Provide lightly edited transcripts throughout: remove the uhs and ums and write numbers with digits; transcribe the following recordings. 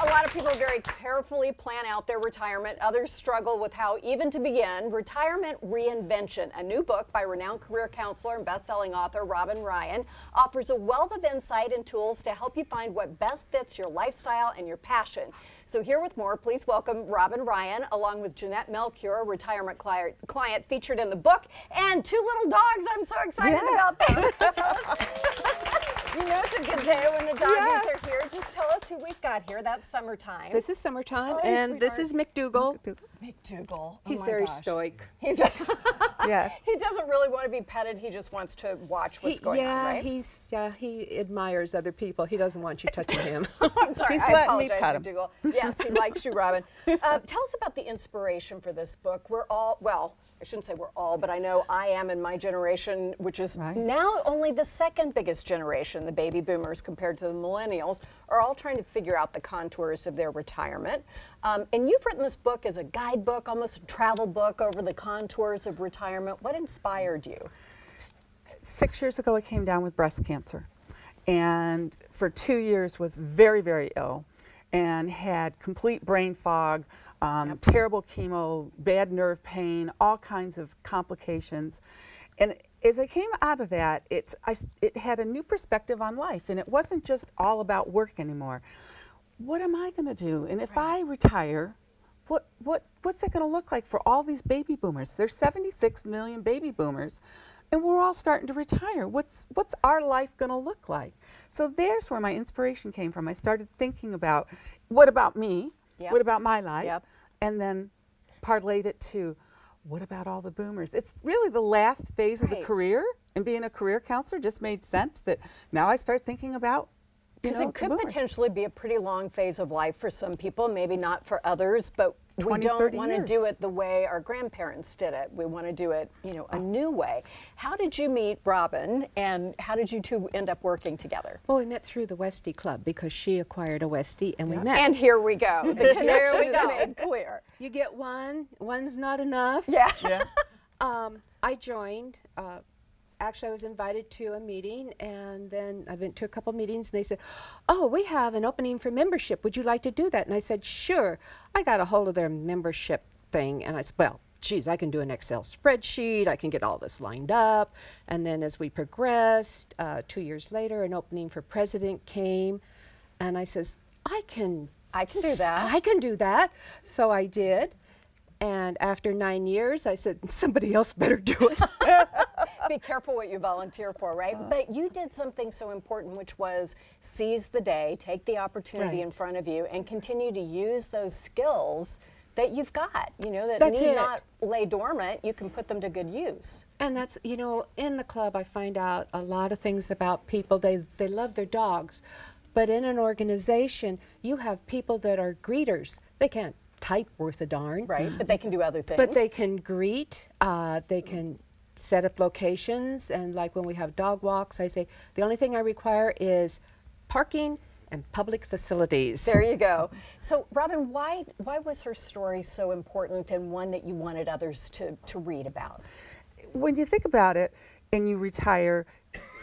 A lot of people very carefully plan out their retirement. Others struggle with how even to begin. Retirement Reinvention, a new book by renowned career counselor and best-selling author Robin Ryan, offers a wealth of insight and tools to help you find what best fits your lifestyle and your passion. So here with more, please welcome Robin Ryan, along with Jeanette Melchior, a retirement client featured in the book, and two little dogs. I'm so excited about them. You know it's a good day when the doggies are here. Just tell us who we've got here. That's Summertime. This is Summertime, and this is McDougal. McDougal. He's very stoic. He's Yeah. He doesn't really want to be petted. He just wants to watch what's going on, right? He admires other people. He doesn't want you touching him. I'm sorry. He's I letting me apologize, pet him. McDougal. Yes, he likes you, Robin. Tell us about the inspiration for this book. We're all, well, I shouldn't say we're all, but I know I am in my generation, which is now only the second biggest generation, the baby boomers compared to the millennials, are all trying to figure out the contours of their retirement. And you've written this book as a guidebook, almost a travel book over the contours of retirement. What inspired you? 6 years ago, I came down with breast cancer, and for 2 years was very, very ill and had complete brain fog, terrible chemo, bad nerve pain, all kinds of complications. And as I came out of that, it had a new perspective on life, and it wasn't just all about work anymore. What am I going to do? And if I retire, what's it going to look like for all these baby boomers? There's 76 million baby boomers, and we're all starting to retire. What's our life going to look like? So there's where my inspiration came from. I started thinking about, what about me? What about my life? And then parlayed it to, what about all the boomers? It's really the last phase of the career, and being a career counselor just made sense that now I start thinking about, because it could potentially be a pretty long phase of life for some people, maybe not for others, but we don't want to do it the way our grandparents did it. We want to do it, you know, a new way. How did you meet Robin, and how did you two end up working together? Well, we met through the Westie Club because she acquired a Westie, and we met. And here we go. The connection is made clear. You get one's not enough. Yeah. I joined. Actually, I was invited to a meeting, and then I went to a couple meetings, and they said, oh, we have an opening for membership. Would you like to do that? And I said, sure. I got a hold of their membership thing, and I said, well, geez, I can do an Excel spreadsheet. I can get all this lined up. And then as we progressed, 2 years later, an opening for president came, and I says, I can do that. I can do that. So I did. And after 9 years, I said, somebody else better do it. Be careful what you volunteer for, right? But you did something so important, which was seize the day, take the opportunity in front of you, and continue to use those skills that you've got, you know, that need not lay dormant. You can put them to good use. And that's, you know, in the club, I find out a lot of things about people. They love their dogs. But in an organization, you have people that are greeters. They can't type worth a darn. Right, but they can do other things. But they can greet, they can set up locations, and like when we have dog walks, I say, the only thing I require is parking and public facilities. There you go. So Robin, why was her story so important, and one that you wanted others to read about? When you think about it and you retire,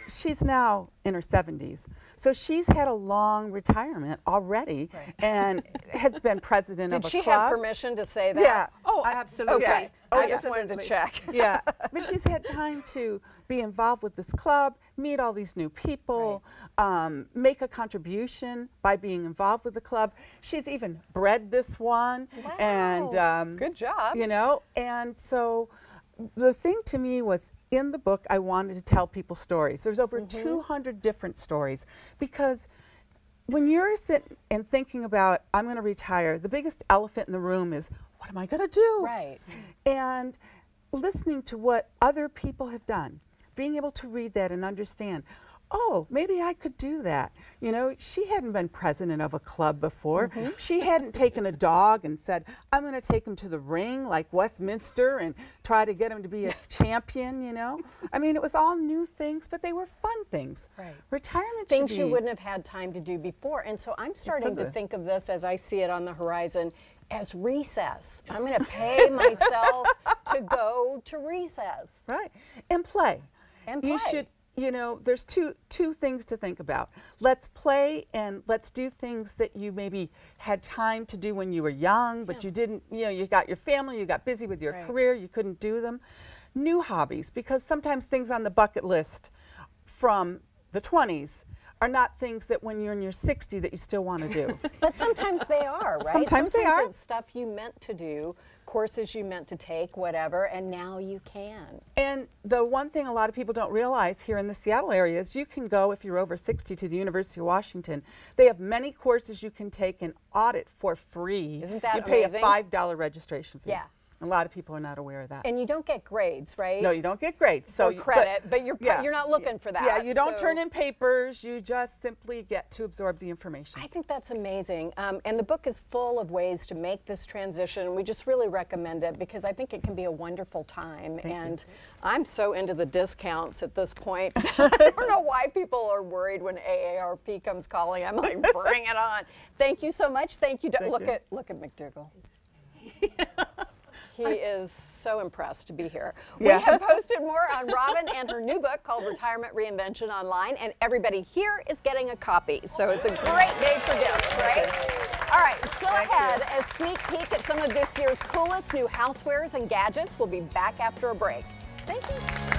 she's now in her 70s. So she's had a long retirement already and has been president of a club. Did she have permission to say that? Yeah. Oh, absolutely. Okay. I just wanted to check. Yeah. But she's had time to be involved with this club, meet all these new people, make a contribution by being involved with the club. She's even bred this one. Wow. And good job. You know, and so the thing to me was, in the book, I wanted to tell people stories. There's over 200 different stories, because when you're sitting and thinking about, I'm going to retire, the biggest elephant in the room is, what am I going to do? Right. And listening to what other people have done, being able to read that and understand, oh, maybe I could do that. You know, she hadn't been president of a club before. She hadn't taken a dog and said, I'm going to take him to the ring like Westminster and try to get him to be a champion, you know. I mean, it was all new things, but they were fun things. Right. Retirement things should you be wouldn't have had time to do before. And so I'm starting to think of this, as I see it on the horizon, as recess. I'm going to pay myself to go to recess. Right. And play. And play. You should you know, there's two things to think about. Let's play and let's do things that you maybe had time to do when you were young, but you didn't, you know, you got your family, you got busy with your career, you couldn't do them. New hobbies, because sometimes things on the bucket list from the 20s are not things that when you're in your 60s that you still want to do. But sometimes they are, right? Sometimes they are. It's stuff you meant to do, courses you meant to take, whatever, and now you can. And the one thing a lot of people don't realize here in the Seattle area is you can go, if you're over 60, to the University of Washington. They have many courses you can take and audit for free. Isn't that amazing? You pay a amazing? $5 registration fee. Yeah. A lot of people are not aware of that. And you don't get grades, right? No, you don't get grades. So or credit, but you're not looking for that. Yeah, you don't so turn in papers. You just simply get to absorb the information. I think that's amazing. And the book is full of ways to make this transition. We just really recommend it because I think it can be a wonderful time. Thank you. I'm so into the discounts at this point. I don't know why people are worried when AARP comes calling. I'm like, bring it on. Thank you so much. Thank you. Look at McDougall. He is so impressed to be here. Yeah. We have posted more on Robin and her new book called Retirement Reinvention online, and everybody here is getting a copy. So it's a great day for gifts, right? All right, still ahead, a sneak peek at some of this year's coolest new housewares and gadgets. We'll be back after a break. Thank you.